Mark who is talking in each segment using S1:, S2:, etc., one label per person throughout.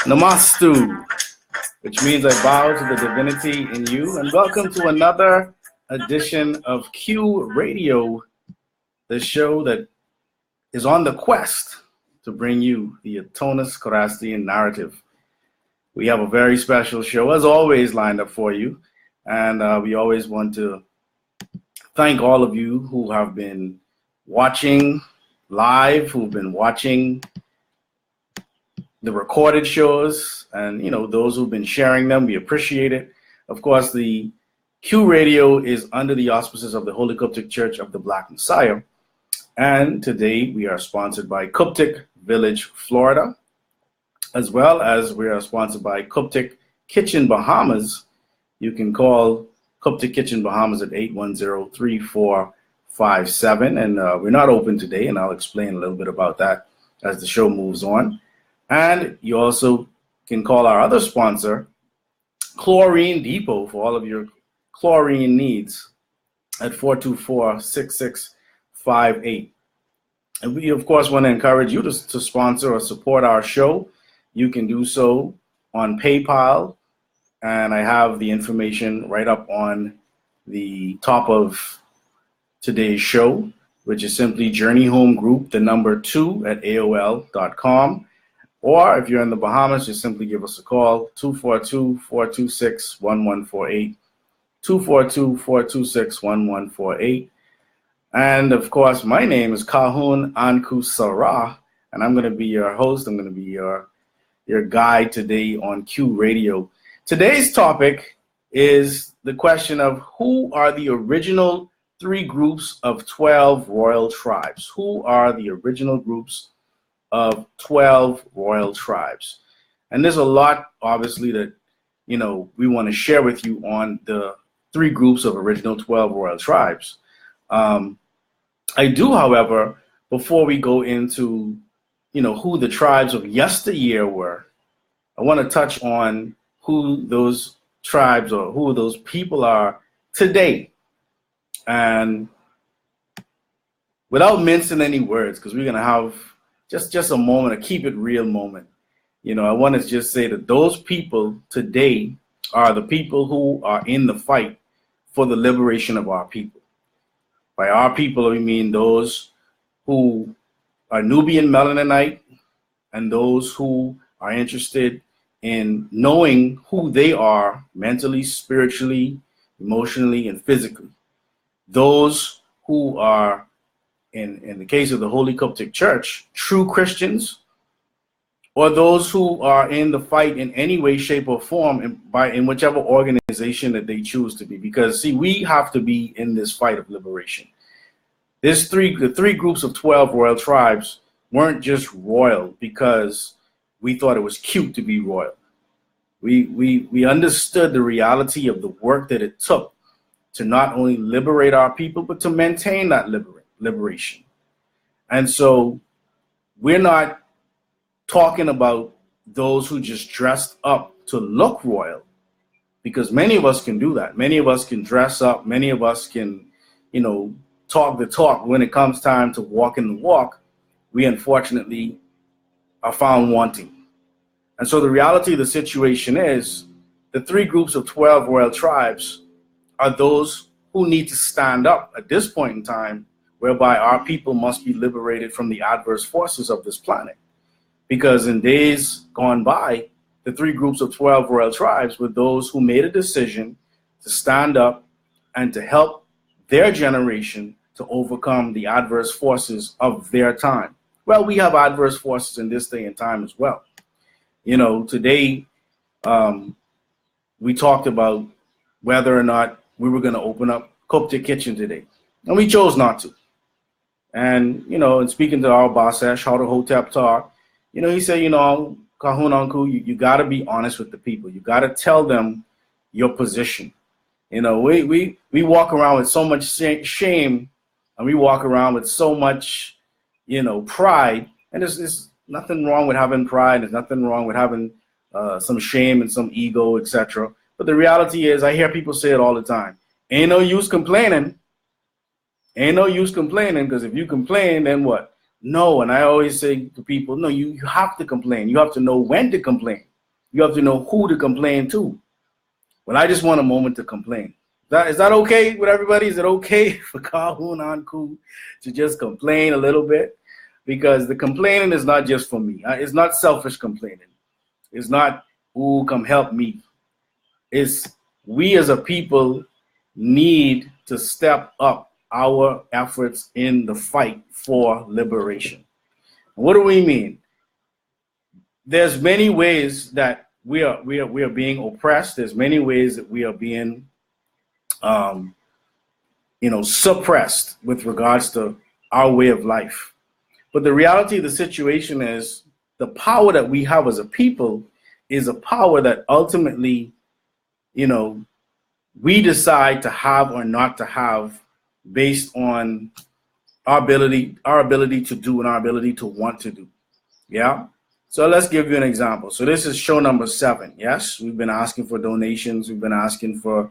S1: Namastu, which means I bow to the divinity in you, and welcome to another edition of Q Radio, the show that is on the quest to bring you the Atonus Chrorastian narrative. We have a very special show, as always, lined up for you, and we always want to thank all of you who have been watching live, who've been watching the recorded shows, and those who've been sharing them. We appreciate it. Of course, the Q Radio is under the auspices of the Holy Qubtic Church of the Black Messiah, and today we are sponsored by Qubtic Village, Florida, as well as we are sponsored by Qubtic Kitchen Bahamas. You can call Qubtic Kitchen Bahamas at 810-3457, and we're not open today, and I'll explain a little bit about that as the show moves on. And you also can call our other sponsor, Chlorine Depot, for all of your chlorine needs at 424-6658. And we, of course, want to encourage you to sponsor or support our show. You can do so on PayPal, and I have the information right up on the top of today's show, which is simply journeyhomegroup2@AOL.com. Or if you're in the Bahamas, just simply give us a call, 242-426-1148, 242-426-1148. And of course, my name is Ka-Hun Anku, and I'm going to be your host. I'm going to be your guide today on Q Radio. Today's topic is the question of who are the original three groups of 12 royal tribes? Who are the original groups of 12 royal tribes? And there's a lot, obviously, that we want to share with you on the three groups of original 12 royal tribes. I do, however, before we go into who the tribes of yesteryear were, I want to touch on who those tribes or who those people are today. And without mincing any words, because we're going to have just a moment, a keep it real moment. I want to just say that those people today are the people who are in the fight for the liberation of our people. By our people, we mean those who are Nubian Melanite and those who are interested in knowing who they are mentally, spiritually, emotionally, and physically. Those who are, in the case of the Holy Qubtic Church, true Christians, or those who are in the fight in any way, shape, or form in whichever organization that they choose to be. Because, see, we have to be in this fight of liberation. The three groups of 12 royal tribes weren't just royal because we thought it was cute to be royal. We understood the reality of the work that it took to not only liberate our people, but to maintain that liberation. And so we're not talking about those who just dressed up to look royal, because many of us can do that. Many of us can dress up. Many of us can, talk the talk. When it comes time to walk in the walk, we unfortunately are found wanting. And so the reality of the situation is the three groups of 12 royal tribes are those who need to stand up at this point in time, whereby our people must be liberated from the adverse forces of this planet. Because in days gone by, the three groups of 12 royal tribes were those who made a decision to stand up and to help their generation to overcome the adverse forces of their time. Well, we have adverse forces in this day and time as well. Today we talked about whether or not we were going to open up Qubtic Kitchen today, and we chose not to. And, in speaking to our boss, how the Hotep talk, he said, Ka-Hun Anku, you got to be honest with the people. You got to tell them your position. We walk around with so much shame, and we walk around with so much, pride. And there's nothing wrong with having pride. There's nothing wrong with having some shame and some ego, etc. But the reality is, I hear people say it all the time. Ain't no use complaining. Ain't no use complaining, because if you complain, then what? No, and I always say to people, no, you have to complain. You have to know when to complain. you have to know who to complain to. Well, I just want a moment to complain. Is that okay with everybody? Is it okay for Ka-Hun, Anku to just complain a little bit? Because the complaining is not just for me. It's not selfish complaining. It's not, ooh, come help me. It's we as a people need to step up our efforts in the fight for liberation. What do we mean? There's many ways that we are being oppressed. There's many ways that we are being suppressed with regards to our way of life. But the reality of the situation is the power that we have as a people is a power that ultimately, we decide to have or not to have based on our ability to do and our ability to want to do. Yeah. So let's give you an example. So this is show number 7. Yes, we've been asking for donations. We've been asking for,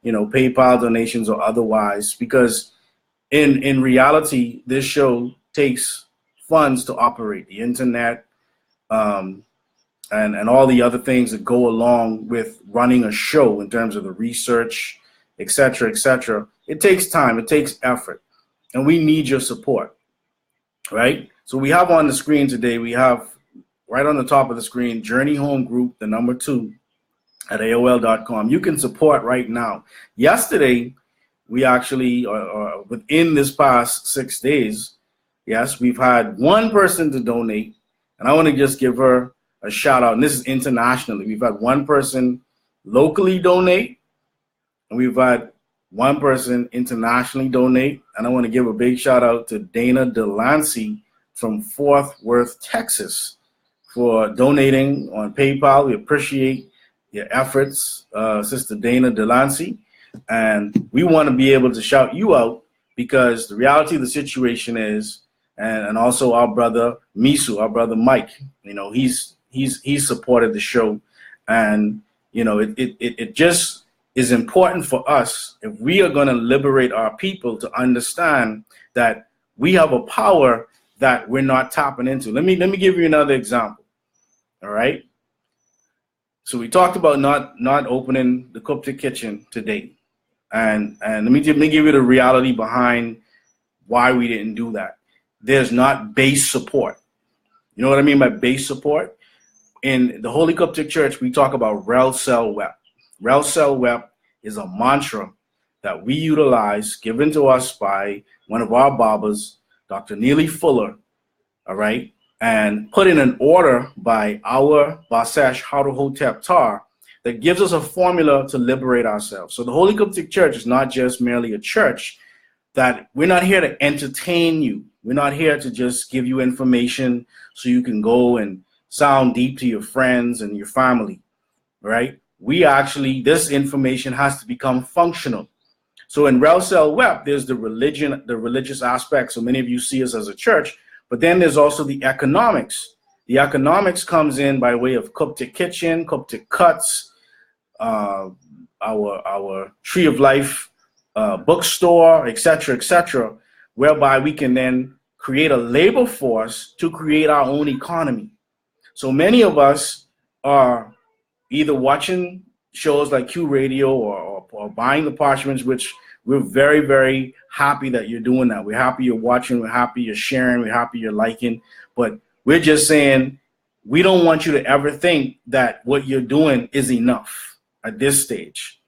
S1: PayPal donations or otherwise, because in reality, this show takes funds to operate the internet, and all the other things that go along with running a show in terms of the research, et cetera, et cetera. It takes time, it takes effort, and we need your support, right? So we have on the screen today, we have right on the top of the screen, Journey Home Group, the number 2 at AOL.com. You can support right now. Yesterday, we actually, or within this past 6 days, yes, we've had one person to donate, and I want to just give her a shout out. And this is internationally. We've had one person locally donate, and we've had one person internationally donate. And I want to give a big shout out to Dana Delancey from Fort Worth, Texas, for donating on PayPal. We appreciate your efforts, Sister Dana Delancey. And we want to be able to shout you out because the reality of the situation is, and also our brother Misu, our brother Mike, he's supported the show. And, it just is important for us, if we are going to liberate our people, to understand that we have a power that we're not tapping into. Let me give you another example. All right. So we talked about not opening the Qubtic kitchen today. And let me give you the reality behind why we didn't do that. There's not base support. You know what I mean by base support? In the Holy Qubtic Church, we talk about Rel Sel Wep. Rel Sel Wep is a mantra that we utilize, given to us by one of our Babas, Dr. Neely Fuller, all right, and put in an order by our Basesh Haruhotep Tar that gives us a formula to liberate ourselves. So the Holy Qubtic Church is not just merely a church, that we're not here to entertain you. We're not here to just give you information so you can go and sound deep to your friends and your family, right? We actually, this information has to become functional. So in Rel Sel Wep, there's the religious aspect. So many of you see us as a church, but then there's also the economics. The economics comes in by way of Qubtic Kitchen, Qubtic Cuts, our Tree of Life bookstore, etc., whereby we can then create a labor force to create our own economy. So many of us are either watching shows like Q Radio or buying the parchments, which we're very, very happy that you're doing that. We're happy you're watching. We're happy you're sharing. We're happy you're liking. But we're just saying we don't want you to ever think that what you're doing is enough at this stage.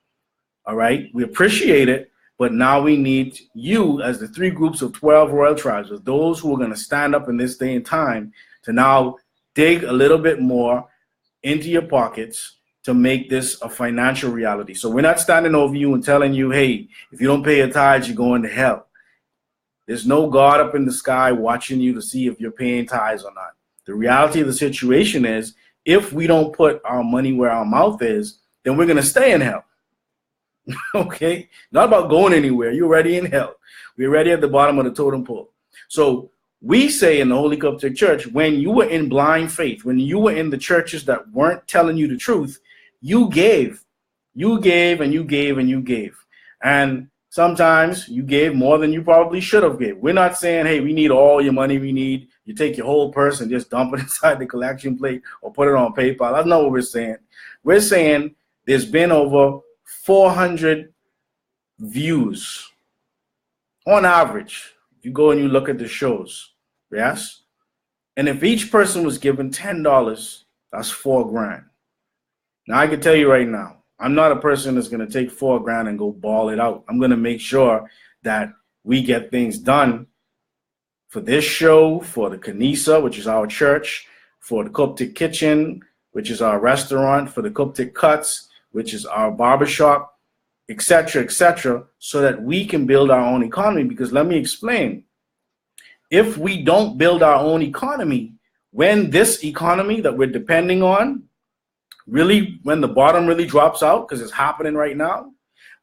S1: All right? We appreciate it. But now we need you as the 3 groups of 12 royal tribes, as those who are going to stand up in this day and time, to now dig a little bit more into your pockets to make this a financial reality. So we're not standing over you and telling you, hey, if you don't pay your tithes, you're going to hell. There's no God up in the sky watching you to see if you're paying tithes or not. The reality of the situation is, if we don't put our money where our mouth is, then we're going to stay in hell. Okay, not about going anywhere. You're already in hell. We're already at the bottom of the totem pole. So we say in the Holy Qubtic Church, when you were in blind faith, when you were in the churches that weren't telling you the truth, you gave, and you gave, and you gave. And Sometimes you gave more than you probably should have gave. We're not saying, hey, we need all your money we need. You take your whole purse and just dump it inside the collection plate or put it on PayPal. That's not what we're saying. We're saying there's been over 400 views on average. If you go and you look at the shows, yes? And if each person was given $10, that's $4,000. Now, I can tell you right now, I'm not a person that's going to take $4,000 and go ball it out. I'm going to make sure that we get things done for this show, for the Kanisa, which is our church, for the Qubtic Kitchen, which is our restaurant, for the Qubtic Cuts, which is our barbershop, etc., so that we can build our own economy. Because let me explain. If we don't build our own economy, when this economy that we're depending on, really, when the bottom really drops out, because it's happening right now,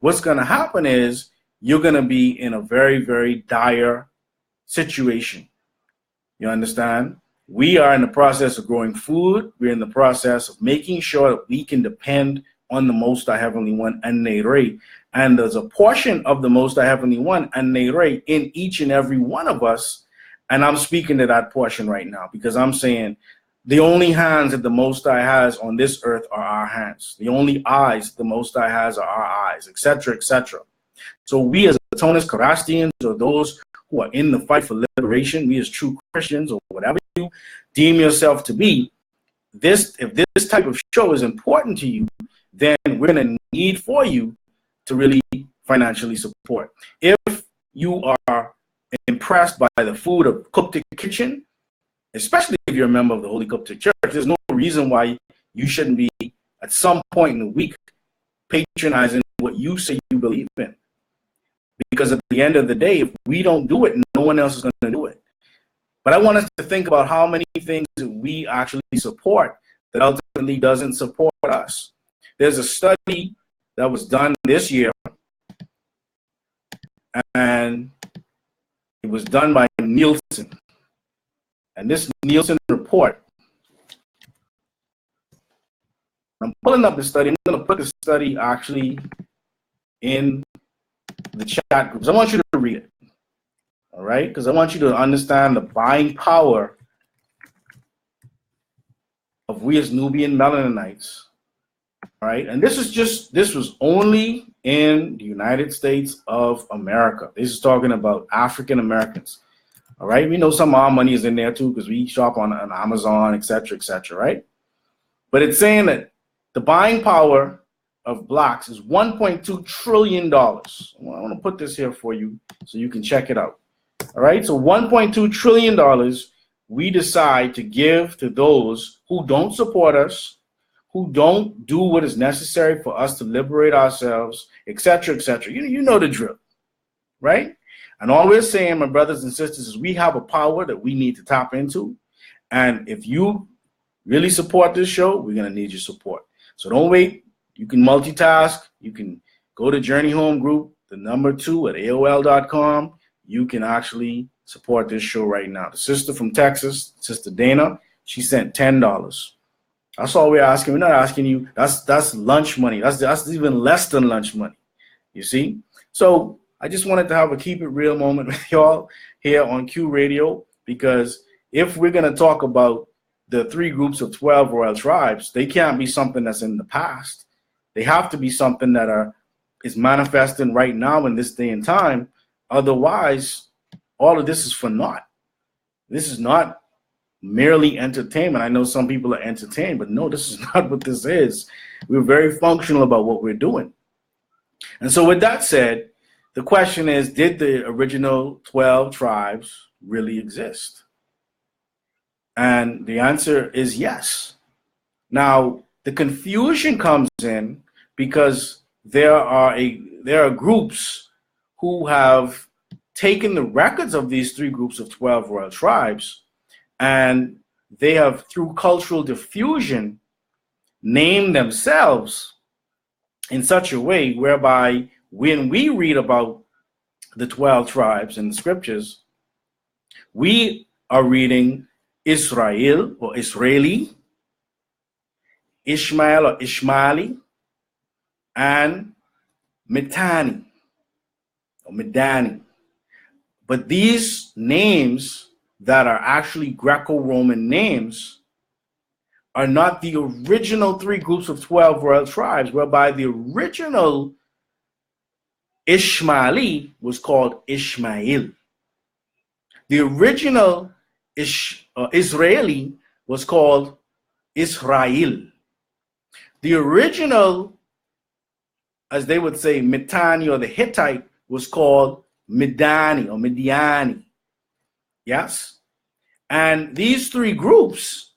S1: what's going to happen is you're going to be in a very, very dire situation. You understand? We are in the process of growing food. We're in the process of making sure that we can depend on the Most High Heavenly One and Nere. And there's a portion of the Most High Heavenly One and Nere in each and every one of us. And I'm speaking to that portion right now because I'm saying the only hands that the Most High has on this earth are our hands. The only eyes the Most High has are our eyes, etc., etc. So we as Atonis Karastians, or those who are in the fight for liberation, we as true Christians, or whatever you deem yourself to be, if this type of show is important to you, then we're going to need for you to really financially support. If you are impressed by the food of Qubtic Kitchen, especially if you're a member of the Holy Qubtic Church, there's no reason why you shouldn't be at some point in the week patronizing what you say you believe in. Because at the end of the day, if we don't do it, no one else is going to do it. But I want us to think about how many things that we actually support that ultimately doesn't support us. There's a study that was done this year, and it was done by Nielsen. And this Nielsen report, I'm pulling up the study. I'm going to put the study actually in the chat groups. I want you to read it, all right? Because I want you to understand the buying power of we as Nubian Melaninites, all right? And this was only in the United States of America. This is talking about African Americans, all right? We know some of our money is in there too because we shop on Amazon, etc., right? But it's saying that the buying power of blacks is $1.2 trillion. I want to put this here for you so you can check it out. All right, so $1.2 trillion we decide to give to those who don't support us, who don't do what is necessary for us to liberate ourselves, etc., etc. You know the drill, right? And all we're saying, my brothers and sisters, is we have a power that we need to tap into. And if you really support this show, we're going to need your support. So don't wait. You can multitask. You can go to Journey Home Group, the number 2 at AOL.com. You can actually support this show right now. The sister from Texas, Sister Dana, she sent $10. That's all we're asking. We're not asking you. That's lunch money. That's even less than lunch money. You see? So I just wanted to have a keep it real moment with y'all here on Q Radio, because if we're going to talk about the 3 groups of 12 royal tribes, they can't be something that's in the past. They have to be something that is manifesting right now in this day and time. Otherwise, all of this is for naught. This is not merely entertainment. I know some people are entertained, but no, this is not what this is. We're very functional about what we're doing. And so with that said, the question is, did the original 12 tribes really exist? And the answer is yes. Now, the confusion comes in because there are groups who have taken the records of these 3 groups of 12 royal tribes, and they have, through cultural diffusion, named themselves in such a way whereby when we read about the 12 tribes in the scriptures, we are reading Israel or Israeli, Ishmael or Ishmaeli, and Mitanni. or Medani. But these names that are actually Greco-Roman names are not the original 3 groups of 12 royal tribes, whereby the original Ishmaeli was called Ishmael. The original Israeli was called Israel. The original, as they would say, Mitanni or the Hittite was called Midani or Midiani. Yes? And these 3 groups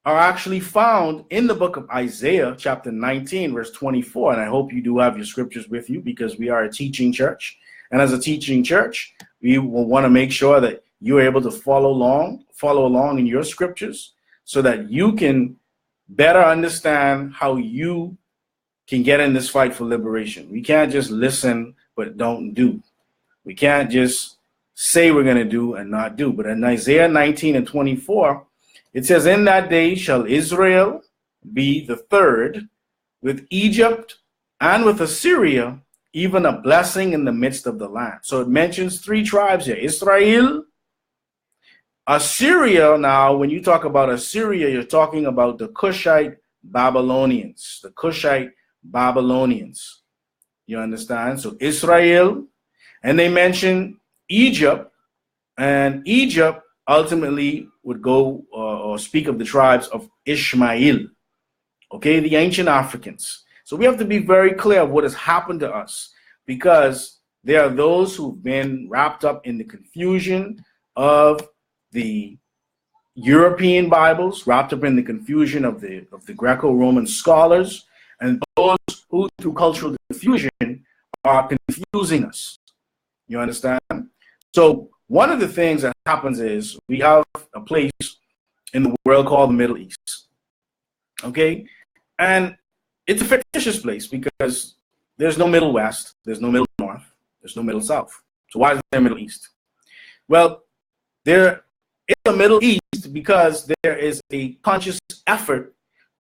S1: are actually found in the book of Isaiah, chapter 19, verse 24. And I hope you do have your scriptures with you, because we are a teaching church. And as a teaching church, we will want to make sure that you're able to follow along in your scriptures, so that you can better understand how you can get in this fight for liberation. We can't just listen but don't do. We can't just say we're going to do and not do. But in Isaiah 19 and 24, it says, in that day shall Israel be the third, with Egypt and with Assyria, even a blessing in the midst of the land. So it mentions 3 tribes here: Israel, Assyria. Now, when you talk about Assyria, you're talking about the Cushite Babylonians. The Cushite Babylonians. You understand? So Israel, and they mention Egypt, and Egypt ultimately would go or speak of the tribes of Ishmael. Okay, the ancient Africans. So we have to be very clear of what has happened to us, because there are those who've been wrapped up in the confusion of the European Bibles, wrapped up in the confusion of the Greco-Roman scholars, and those who, through cultural confusion, are confusing us. You understand? So one of the things that happens is we have a place in the world called the Middle East. Okay? And it's a fictitious place, because there's no Middle West, there's no Middle North, there's no Middle South. So why is there a Middle East? Well, there is a Middle East because there is a conscious effort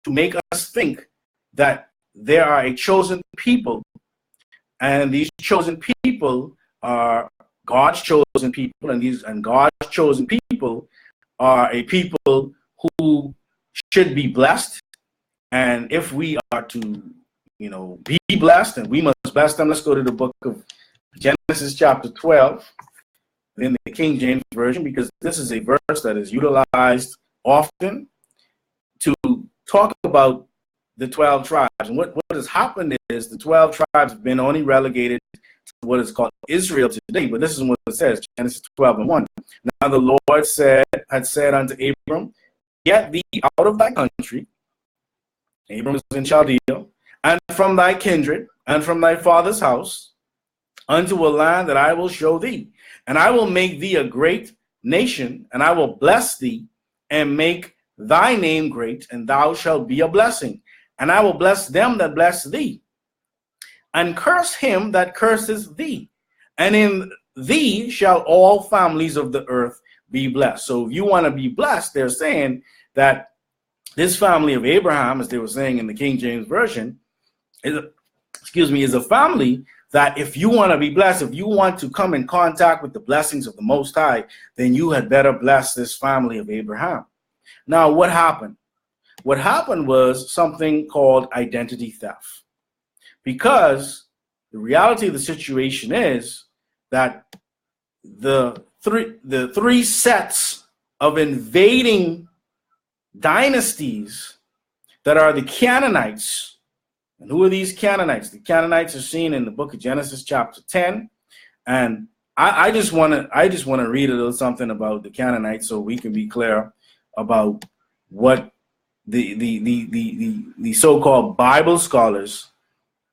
S1: to make us think that there are a chosen people, and these chosen people are God's chosen people, and God's chosen people are a people who should be blessed. And if we are to, be blessed, and we must bless them, let's go to the book of Genesis chapter 12 in the King James Version, because this is a verse that is utilized often to talk about the 12 tribes. And what has happened is the 12 tribes have been only relegated to what is called Israel today. But this is what it says, Genesis 12 and 1. Now the Lord had said unto Abram, get thee out of thy country. Abram is in Chaldea, and from thy kindred, and from thy father's house, unto a land that I will show thee. And I will make thee a great nation, and I will bless thee, and make thy name great, and thou shalt be a blessing. And I will bless them that bless thee, and curse him that curses thee. And in thee shall all families of the earth be blessed. So if you want to be blessed, they're saying that this family of Abraham, as they were saying in the King James Version, is a family that if you want to be blessed, if you want to come in contact with the blessings of the Most High, then you had better bless this family of Abraham. Now, what happened? What happened was something called identity theft. Because the reality of the situation is that the three sets of invading dynasties that are the Canaanites. And who are these Canaanites? The Canaanites are seen in the book of Genesis chapter 10. And I just want to read a little something about the Canaanites so we can be clear about what the so-called Bible scholars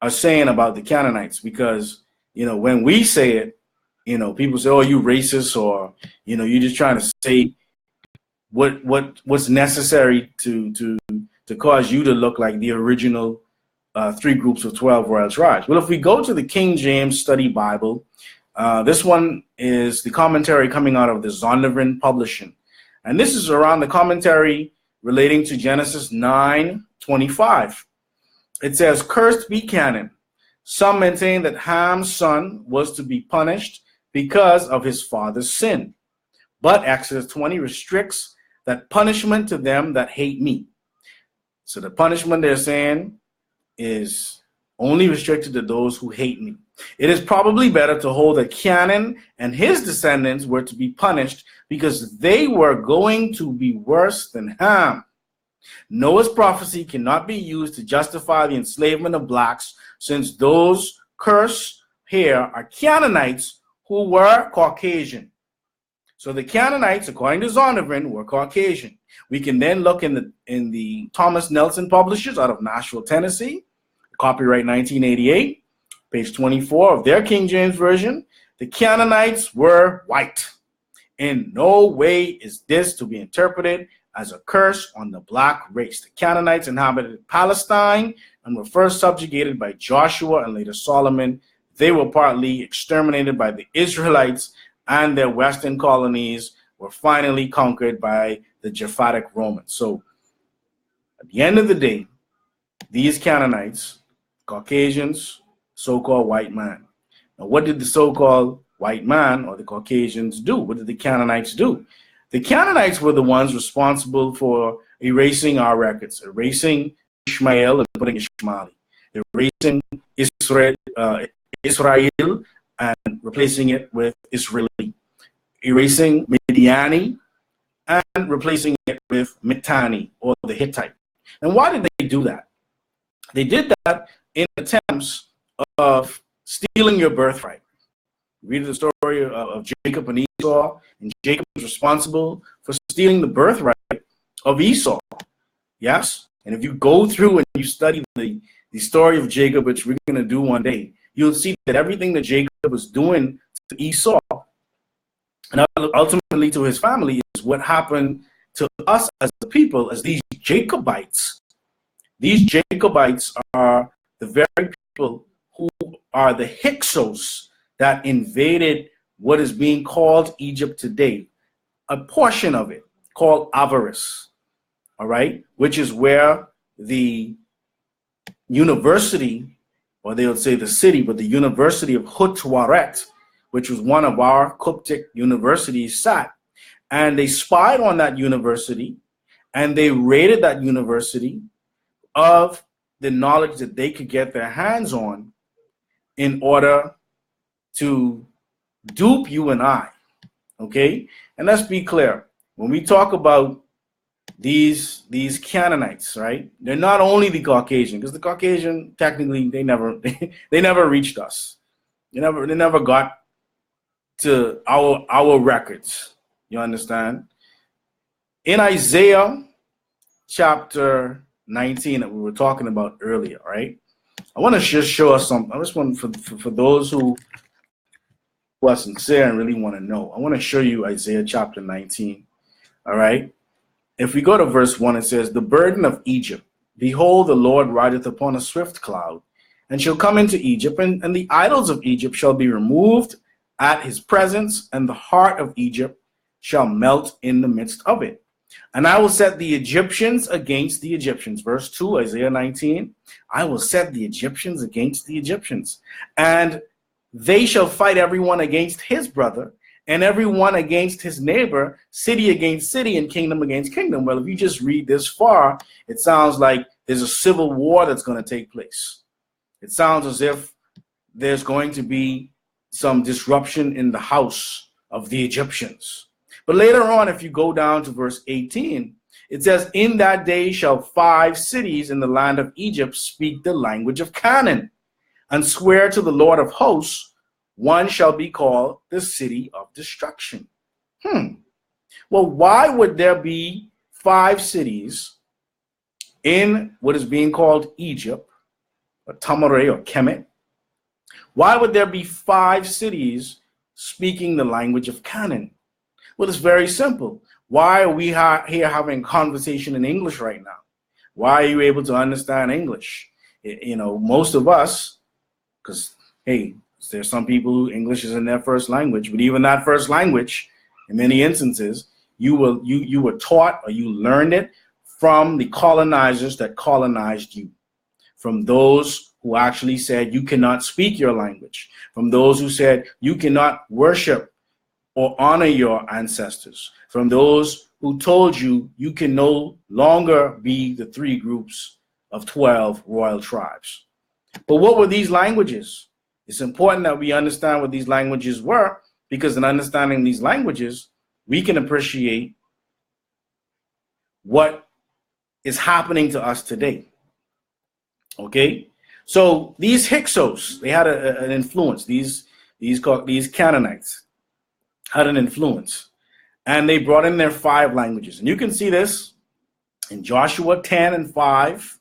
S1: are saying about the Canaanites. Because, when we say it, people say, oh, you racist, or, you're just trying to say what's necessary to cause you to look like the original 3 groups of 12 royal tribes. Well, if we go to the King James Study Bible, this one is the commentary coming out of the Zondervan Publishing. And this is around the commentary relating to Genesis 9:25. It says, cursed be Canaan, Some maintain that Ham's son was to be punished because of his father's sin. But Exodus 20 restricts that punishment to them that hate me. So the punishment they're saying is only restricted to those who hate me. It is probably better to hold that Canaan and his descendants were to be punished because they were going to be worse than Ham. Noah's prophecy cannot be used to justify the enslavement of blacks, since those cursed here are Canaanites who were Caucasian. So the Canaanites, according to Zondervan, were Caucasian. We can then look in the Thomas Nelson Publishers out of Nashville, Tennessee, copyright 1988, page 24 of their King James Version. The Canaanites were white. In no way is this to be interpreted as a curse on the black race. The Canaanites inhabited Palestine and were first subjugated by Joshua and later Solomon. They were partly exterminated by the Israelites, and their western colonies were finally conquered by the Japhetic Romans. So at the end of the day, these Canaanites, Caucasians, so-called white man. Now, what did the so-called white man or the Caucasians do? What did the Canaanites do? The Canaanites were the ones responsible for erasing our records, erasing Ishmael and putting Ishmaeli, erasing Israel and replacing it with Israeli, erasing Midiani and replacing it with Mittani or the Hittite. And why did they do that? They did that in attempts of stealing your birthright. Read the story of Jacob and Esau, and Jacob was responsible for stealing the birthright of Esau. Yes? And if you go through and you study the story of Jacob, which we're going to do one day, you'll see that everything that Jacob was doing to Esau and ultimately to his family is what happened to us as the people, as these Jacobites. These Jacobites are the very people who are the Hyksos that invaded what is being called Egypt today, a portion of it called Avaris, all right, which is where the university, or they would say the city, but the University of Hutwaret, which was one of our Qubtic universities, sat. And they spied on that university, and they raided that university of the knowledge that they could get their hands on in order to dupe you and I, okay? And let's be clear. When we talk about these Canaanites, right? They're not only the Caucasian, because the Caucasian, technically, they never reached us. They never got to our records. You understand? In Isaiah chapter 19 that we were talking about earlier, right? I want to just show us something. I just want for those who are sincere and really want to know. I want to show you Isaiah chapter 19. All right. If we go to verse 1, it says, "The burden of Egypt, behold, the Lord rideth upon a swift cloud, and shall come into Egypt, and the idols of Egypt shall be removed at his presence, and the heart of Egypt shall melt in the midst of it. And I will set the Egyptians against the Egyptians." Verse 2, Isaiah 19, "I will set the Egyptians against the Egyptians, and they shall fight everyone against his brother, and everyone against his neighbor, city against city, and kingdom against kingdom." Well, if you just read this far, it sounds like there's a civil war that's going to take place. It sounds as if there's going to be some disruption in the house of the Egyptians. But later on, if you go down to verse 18, it says, "In that day shall 5 cities in the land of Egypt speak the language of Canaan, and swear to the Lord of hosts, one shall be called the city of destruction." Well, why would there be 5 cities in what is being called Egypt, or Tamare or Kemet? Why would there be 5 cities speaking the language of Canaan? Well, it's very simple. Why are we here having conversation in English right now? Why are you able to understand English? You know, most of us, because, hey, there's some people who English is in their first language, but even that first language, in many instances, you were taught or you learned it from the colonizers that colonized you, from those who actually said you cannot speak your language, from those who said you cannot worship or honor your ancestors, from those who told you you can no longer be the 3 groups of 12 royal tribes. But what were these languages? It's important that we understand what these languages were, because in understanding these languages, we can appreciate what is happening to us today. Okay? So these Hyksos, they had an influence. These Canaanites had an influence. And they brought in their 5 languages. And you can see this in Joshua 10 and 5,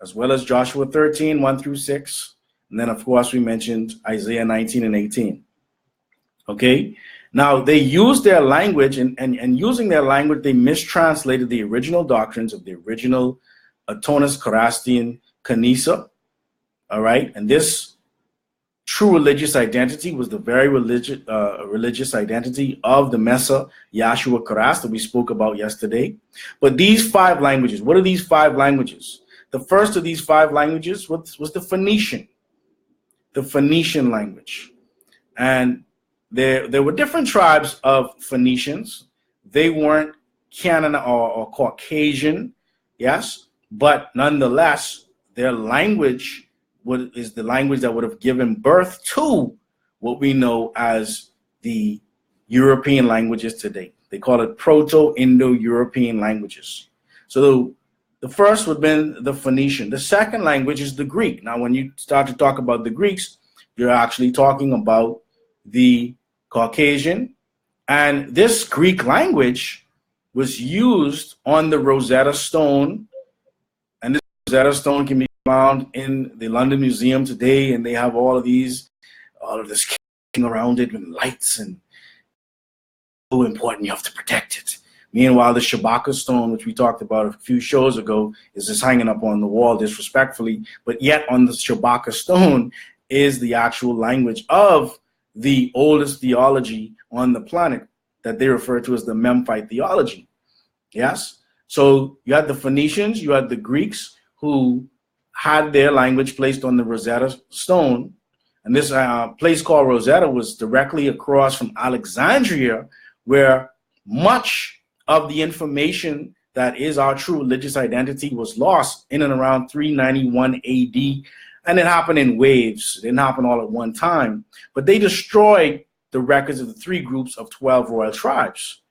S1: as well as Joshua 13, 1 through 6. And then, of course, we mentioned Isaiah 19 and 18. Okay? Now, they used their language, and using their language, they mistranslated the original doctrines of the original Atonus Charastian Kanisa. All right? And this true religious identity was the very religious identity of the Mesa Yahshua Karas that we spoke about yesterday. But these 5 languages, what are these 5 languages? The first of these 5 languages was the Phoenician language. And there were different tribes of Phoenicians. They weren't Canaanite or Caucasian, yes, but nonetheless, their language is the language that would have given birth to what we know as the European languages today. They call it Proto-Indo-European languages. So the first would have been the Phoenician. The second language is the Greek. Now, when you start to talk about the Greeks, you're actually talking about the Caucasian. And this Greek language was used on the Rosetta Stone. And this Rosetta Stone can be found in the London Museum today, and they have all of this around it with lights, and so important, you have to protect it. Meanwhile, the Shabaka stone, which we talked about a few shows ago, is just hanging up on the wall disrespectfully, but yet on the Shabaka stone is the actual language of the oldest theology on the planet that they refer to as the Memphite theology. Yes? So you had the Phoenicians, you had the Greeks who had their language placed on the Rosetta Stone. And this place called Rosetta was directly across from Alexandria, where much of the information that is our true religious identity was lost in and around 391 AD. And it happened in waves. It didn't happen all at one time. But they destroyed the records of the 3 groups of 12 royal tribes.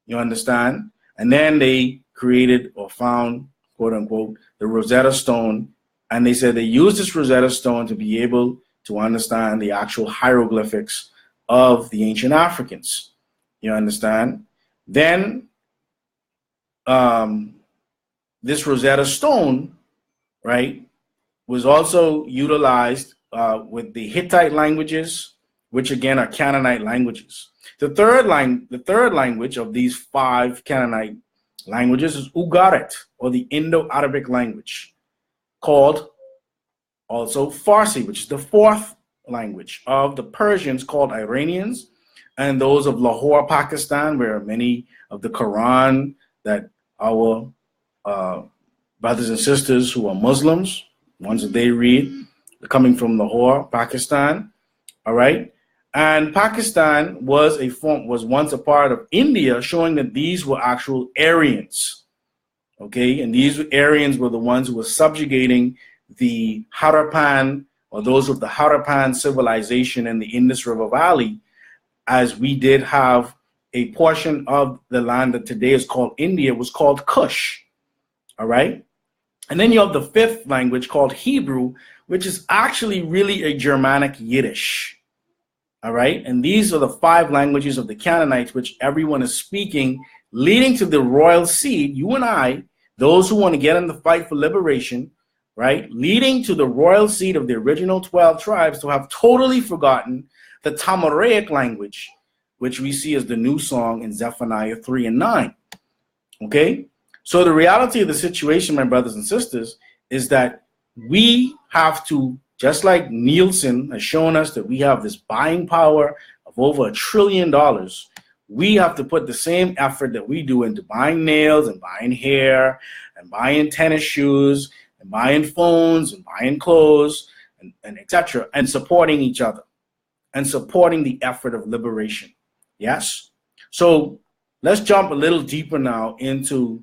S1: You understand? And then they created or found, quote unquote, the Rosetta Stone. And they said they used this Rosetta Stone to be able to understand the actual hieroglyphics of the ancient Africans. You understand? Then this Rosetta Stone, right, was also utilized with the Hittite languages, which again are Canaanite languages. The third language of these 5 Canaanite languages is Ugarit, or the Indo-Arabic language, called also Farsi, which is the 4th language of the Persians called Iranians, and those of Lahore, Pakistan, where many of the Quran that our brothers and sisters who are Muslims, ones that they read, coming from Lahore, Pakistan. All right. And Pakistan was once a part of India, showing that these were actual Aryans. Okay, and these Aryans were the ones who were subjugating the Harappan, or those of the Harappan civilization in the Indus River Valley, as we did have a portion of the land that today is called India was called Kush. All right. And then you have the 5th language called Hebrew, which is actually really a Germanic Yiddish. All right. And these are the 5 languages of the Canaanites, which everyone is speaking, leading to the royal seed, you and I, those who want to get in the fight for liberation, right, leading to the royal seed of the original 12 tribes to have totally forgotten the Tamaraic language, which we see as the new song in Zephaniah 3 and 9. Okay? So the reality of the situation, my brothers and sisters, is that we have to, just like Nielsen has shown us that we have this buying power of over $1 trillion, we have to put the same effort that we do into buying nails and buying hair and buying tennis shoes and buying phones and buying clothes and etc. and supporting each other and supporting the effort of liberation. Yes? So let's jump a little deeper now into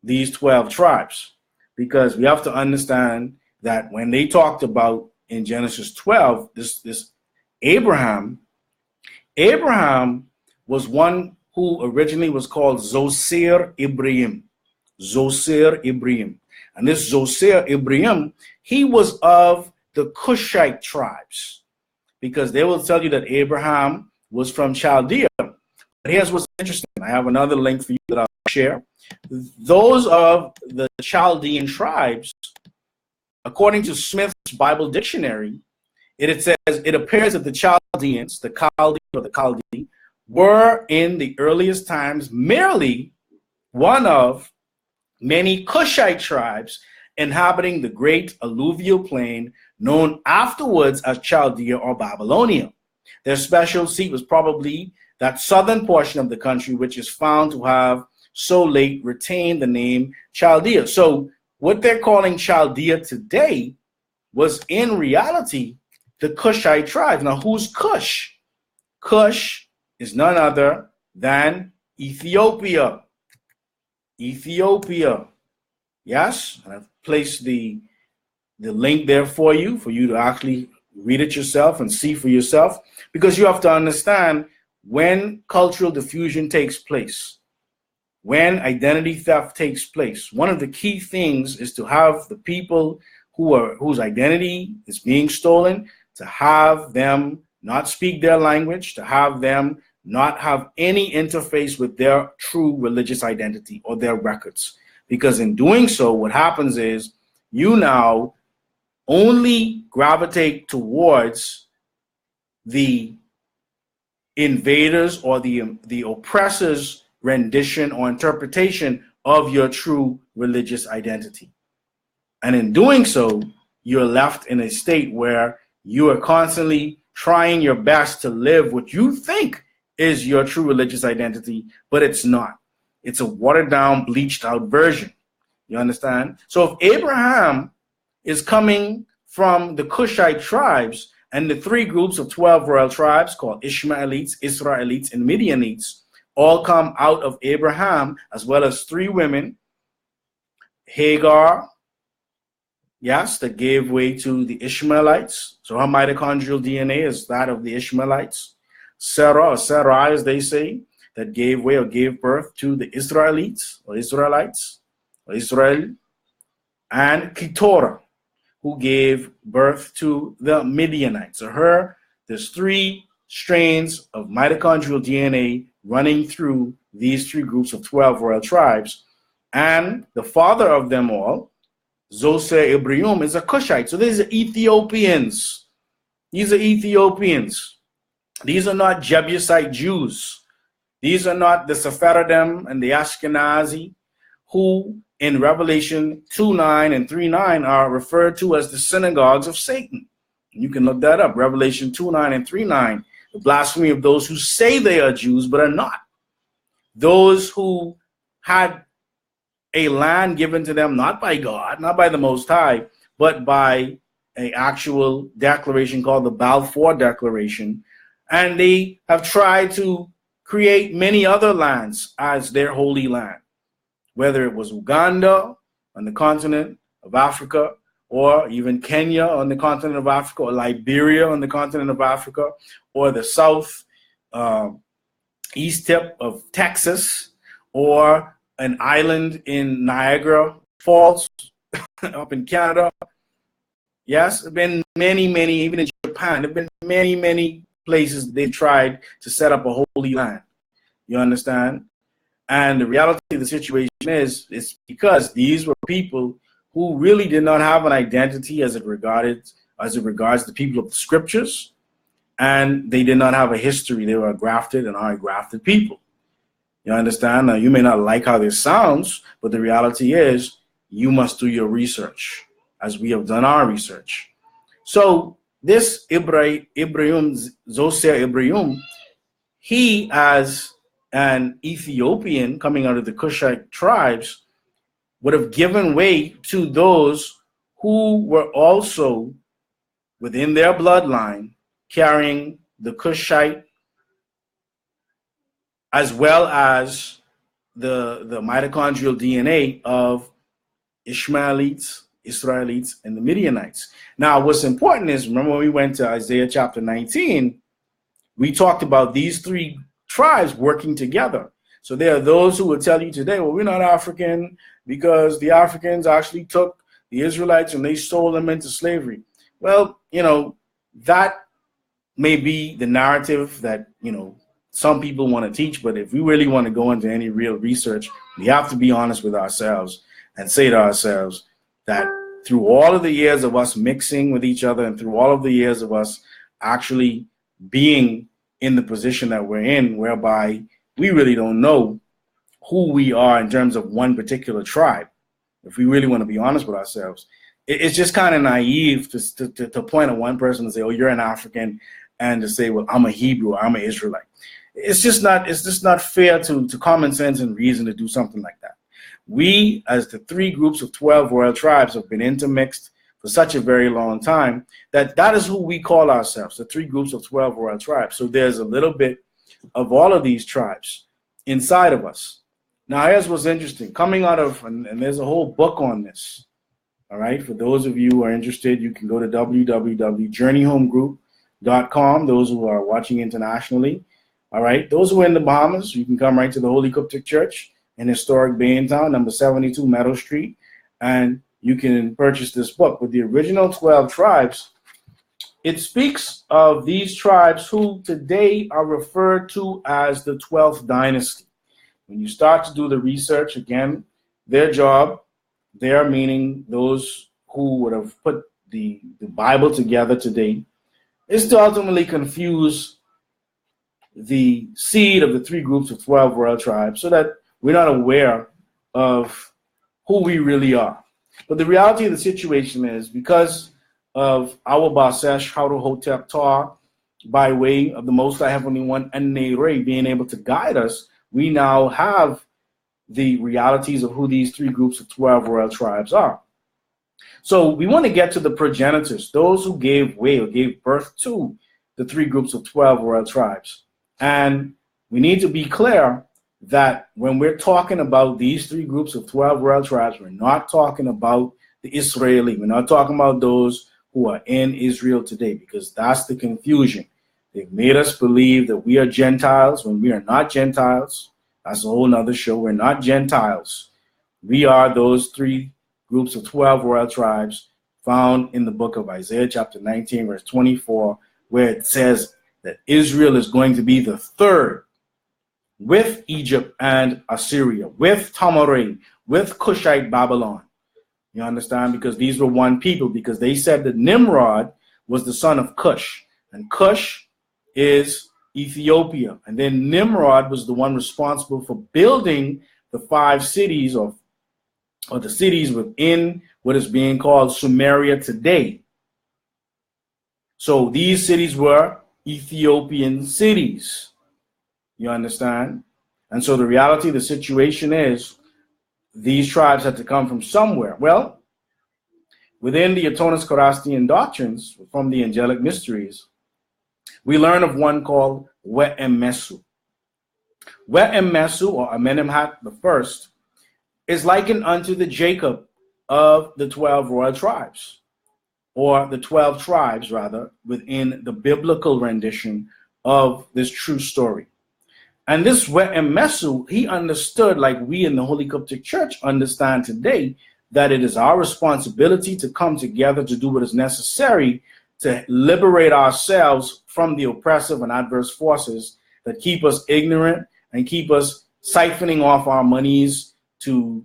S1: these 12 tribes, because we have to understand that when they talked about in Genesis 12, this Abraham was one who originally was called Zoser Ibrahim. Zoser Ibrahim. And this Zoser Ibrahim, he was of the Cushite tribes, because they will tell you that Abraham was from Chaldea. But here's what's interesting. I have another link for you that I'll share. Those of the Chaldean tribes, according to Smith's Bible Dictionary, it says, it appears that the Chaldeans, the Chaldee or the Chaldee, were in the earliest times merely one of many Cushite tribes inhabiting the great alluvial plain known afterwards as Chaldea or Babylonia. Their special seat was probably that southern portion of the country, which is found to have so late retained the name Chaldea. So what they're calling Chaldea today was in reality the Cushite tribes. Now, who's Cush? Cush is none other than Ethiopia. Ethiopia. Yes, and I've placed the link there for you to actually read it yourself and see for yourself, because you have to understand when cultural diffusion takes place, when identity theft takes place, one of the key things is to have the people whose identity is being stolen, to have them not speak their language, to have them not have any interface with their true religious identity or their records. Because in doing so, what happens is you now only gravitate towards the invaders or the oppressor's rendition or interpretation of your true religious identity. And in doing so, you're left in a state where you are constantly trying your best to live what you think is your true religious identity, but it's not. It's a watered down, bleached out version. You understand? So if Abraham is coming from the Cushite tribes and the three groups of 12 royal tribes called Ishmaelites, Israelites, and Midianites all come out of Abraham, as well as three women, Hagar, yes, that gave way to the Ishmaelites. So her mitochondrial DNA is that of the Ishmaelites. Sarah, or Sarai, as they say, that gave way or gave birth to the Israelites, or Israel, and Keturah, who gave birth to the Midianites. So there's three strains of mitochondrial DNA running through these three groups of 12 royal tribes. And the father of them all, Zoser Ibrahim, is a Cushite. So these are Ethiopians. These are Ethiopians. These are not Jebusite Jews. These are not the Sephardim and the Ashkenazi, who in Revelation 2:9 and 3:9 are referred to as the synagogues of Satan. You can look that up, Revelation 2:9 and 3:9, the blasphemy of those who say they are Jews but are not. Those who had a land given to them not by God, not by the Most High, but by an actual declaration called the Balfour Declaration. And they have tried to create many other lands as their holy land, whether it was Uganda on the continent of Africa, or even Kenya on the continent of Africa, or Liberia on the continent of Africa, or the south east tip of Texas, or an island in Niagara Falls up in Canada. Yes, there have been many, even in Japan, there have been many places they've tried to set up a holy land. You understand? And the reality of the situation is, it's because these were people who really did not have an identity as it regards the people of the scriptures, and they did not have a history. They were a grafted and are a grafted people. You understand? Now, you may not like how this sounds, but the reality is you must do your research, as we have done our research. So this Ibrahim, Zoser Ibrahim, he, as an Ethiopian coming out of the Cushite tribes, would have given way to those who were also within their bloodline carrying the Cushite as well as the mitochondrial DNA of Ishmaelites, Israelites, and the Midianites. Now, what's important is, remember when we went to Isaiah chapter 19, we talked about these three tribes working together. So there are those who will tell you today, well, we're not African because the Africans actually took the Israelites and they sold them into slavery. Well, that may be the narrative that, some people want to teach, but if we really want to go into any real research, we have to be honest with ourselves and say to ourselves that through all of the years of us mixing with each other and through all of the years of us actually being in the position that we're in, whereby we really don't know who we are in terms of one particular tribe, if we really want to be honest with ourselves, it's just kind of naive to point at one person and say, oh, you're an African, and to say, well, I'm a Hebrew, or I'm an Israelite. It's just not fair to common sense and reason to do something like that. We, as the three groups of 12 royal tribes, have been intermixed for such a very long time that is who we call ourselves, the three groups of 12 royal tribes. So there's a little bit of all of these tribes inside of us. Now, here's what's interesting. Coming out of, and there's a whole book on this, all right? For those of you who are interested, you can go to www.journeyhomegroup.com, those who are watching internationally. All right, those who are in the Bahamas, you can come right to the Holy Qubtic Church in historic Baintown, number 72 Meadow Street, and you can purchase this book. With the original 12 tribes, it speaks of these tribes who today are referred to as the 12th dynasty. When you start to do the research, again, their job, their meaning, those who would have put the Bible together today, is to ultimately confuse the seed of the three groups of 12 royal tribes so that we're not aware of who we really are. But the reality of the situation is, because of our Basesh Hotep Tar, by way of the Most High Heavenly One and Nere being able to guide us, we now have the realities of who these three groups of 12 royal tribes are. So we want to get to the progenitors, those who gave way or gave birth to the three groups of 12 royal tribes. And we need to be clear that when we're talking about these three groups of 12 royal tribes, we're not talking about the Israeli. We're not talking about those who are in Israel today, because that's the confusion. They've made us believe that we are Gentiles when we are not Gentiles. That's a whole nother show. We're not Gentiles. We are those three groups of 12 royal tribes found in the book of Isaiah chapter 19, verse 24, where it says that Israel is going to be the third with Egypt and Assyria, with Tamaré, with Cushite Babylon. You understand? Because these were one people, because they said that Nimrod was the son of Cush, and Cush is Ethiopia. And then Nimrod was the one responsible for building the 5 cities or the cities within what is being called Sumeria today. So these cities were Ethiopian cities. You understand? And so the reality of the situation is these tribes had to come from somewhere. Well, within the Atonus Chrorastian doctrines from the angelic mysteries, we learn of one called We'emesu. We'emesu, or Amenemhat I, is likened unto the Jacob of the 12 royal tribes, or the 12 tribes, rather, within the biblical rendition of this true story. And this We'emesu, he understood, like we in the Holy Qubtic Church understand today, that it is our responsibility to come together to do what is necessary to liberate ourselves from the oppressive and adverse forces that keep us ignorant and keep us siphoning off our monies to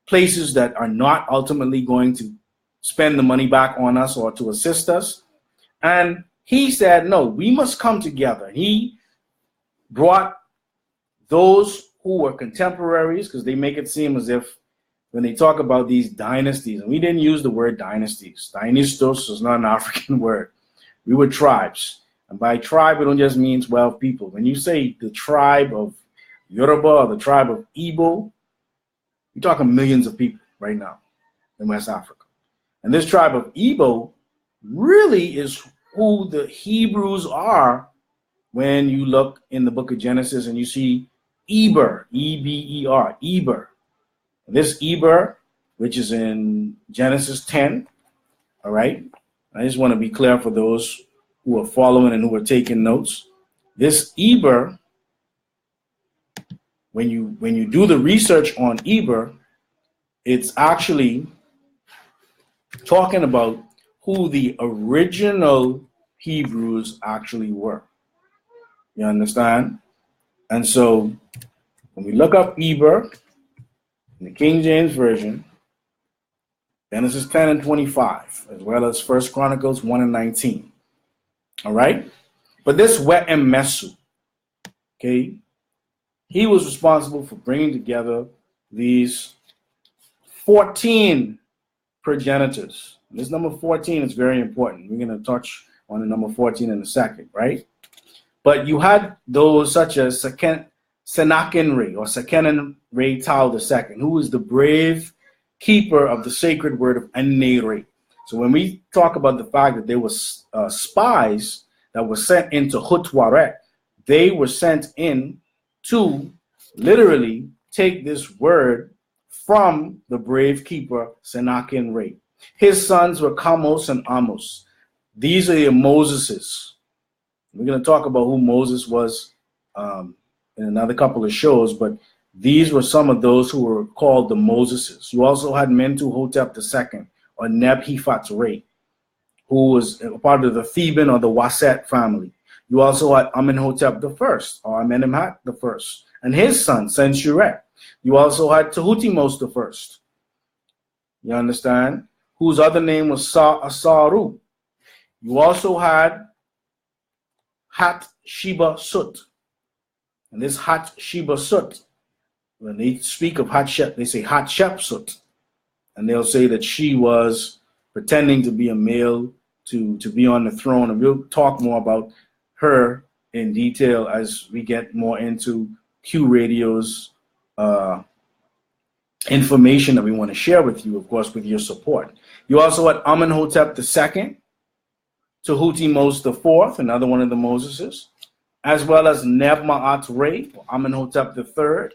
S1: places that are not ultimately going to spend the money back on us or to assist us. And he said, no, we must come together. He brought those who were contemporaries, because they make it seem as if when they talk about these dynasties, and we didn't use the word dynasties. Dynastos is not an African word. We were tribes. And by tribe, it don't just mean 12 people. When you say the tribe of Yoruba or the tribe of Igbo, you're talking millions of people right now in West Africa. And this tribe of Ebo really is who the Hebrews are when you look in the book of Genesis and you see Eber, E-B-E-R, Eber. This Eber, which is in Genesis 10, all right? I just want to be clear for those who are following and who are taking notes. This Eber, when you do the research on Eber, it's actually talking about who the original Hebrews actually were. You understand? And so when we look up Eber in the King James Version, Genesis 10 and 25, as well as 1 Chronicles 1 and 19. All right? But this We'emesu, okay, he was responsible for bringing together these 14 progenitors. This number 14 is very important. We're going to touch on the number 14 in a second, right? But you had those such as Sennacherib or Sennacherib Tau II, who was the brave keeper of the sacred word of An-Neri. So when we talk about the fact that there was spies that were sent into Hutwaret, they were sent in to literally take this word from the brave keeper Sennacherib. His sons were Chamos and Amos. These are the Moseses. We're going to talk about who Moses was in another couple of shows, but these were some of those who were called the Moseses. You also had Mentuhotep II, or Neb-Hephat-Re, who was a part of the Theban or the Waset family. You also had Amenhotep I, or Amenemhat I, and his son, Sensuret. You also had Tahutmos I. You understand? Whose other name was Asaru. You also had Hatshepsut. And this Hatshepsut, when they speak of Hatshep, they say Hatshepsut. And they'll say that she was pretending to be a male to be on the throne. And we'll talk more about her in detail as we get more into Q Radio's information that we want to share with you, of course, with your support. You also had Amenhotep II, Tahutmos IV, another one of the Moseses, as well as Neb-Maat-Re, or Amenhotep III.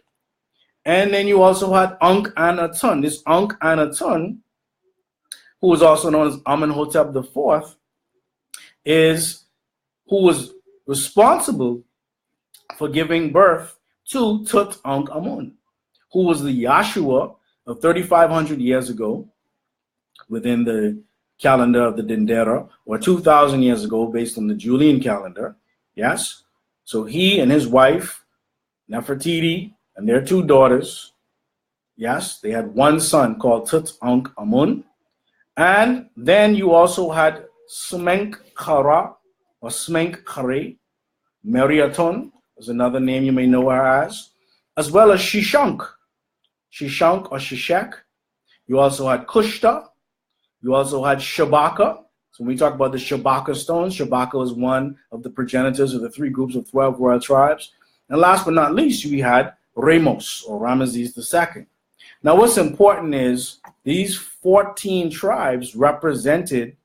S1: And then you also had Ankh-Anatun. This Ankh-Anatun, who was also known as Amenhotep IV, is who was responsible for giving birth to Tutankhamun, who was the Yahshua of 3,500 years ago within the calendar of the Dendera, or 2,000 years ago based on the Julian calendar. Yes? So he and his wife, Nefertiti, and their two daughters, yes, they had one son called Tutankhamun. And then you also had Smenkhara, or Smenkhare, Meriaton is another name you may know her as well as Shishak or Shishak. You also had Kushta. You also had Shabaka. So when we talk about the Shabaka stones, Shabaka is one of the progenitors of the three groups of 12 royal tribes. And last but not least, we had Ramos, or Ramesses II. Now what's important is these 14 tribes represented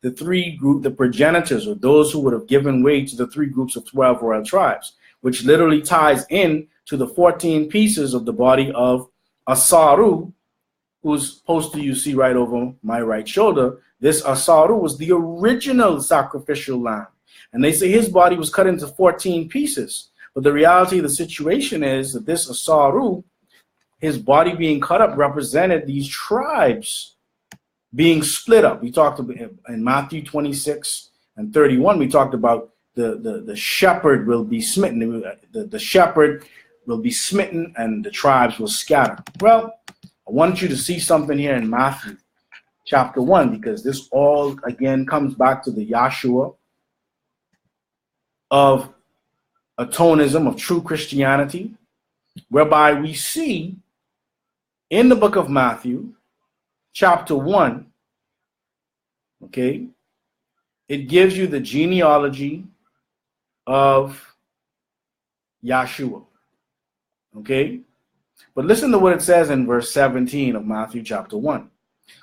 S1: the progenitors, or those who would have given way to the three groups of 12 royal tribes, which literally ties in to the 14 pieces of the body of Asaru, whose poster you see right over my right shoulder. This Asaru was the original sacrificial lamb. And they say his body was cut into 14 pieces. But the reality of the situation is that this Asaru, his body being cut up, represented these tribes being split up. We talked about in Matthew 26 and 31, we talked about the shepherd will be smitten. The shepherd will be smitten and the tribes will scatter. Well, I want you to see something here in Matthew chapter 1, because this all, again, comes back to the Yahshua of atonism, of true Christianity, whereby we see in the book of Matthew, chapter 1, okay, it gives you the genealogy of Yahshua, okay? But listen to what it says in verse 17 of Matthew chapter 1.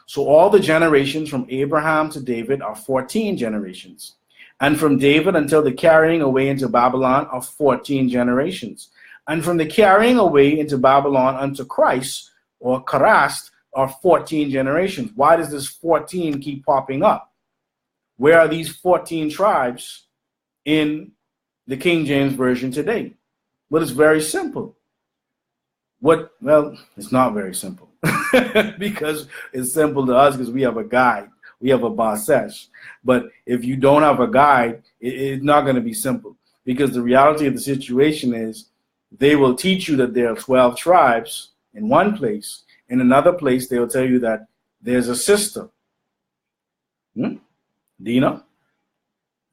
S1: So all the generations from Abraham to David are 14 generations. And from David until the carrying away into Babylon are 14 generations. And from the carrying away into Babylon unto Christ, or Christ, are 14 generations. Why does this 14 keep popping up? Where are these 14 tribes in the King James Version today? Well, it's very simple. Well, it's not very simple because it's simple to us because we have a guide. We have a basesh. But if you don't have a guide, it's not going to be simple, because the reality of the situation is they will teach you that there are 12 tribes in one place. In another place, they'll tell you that there's a sister, Dina,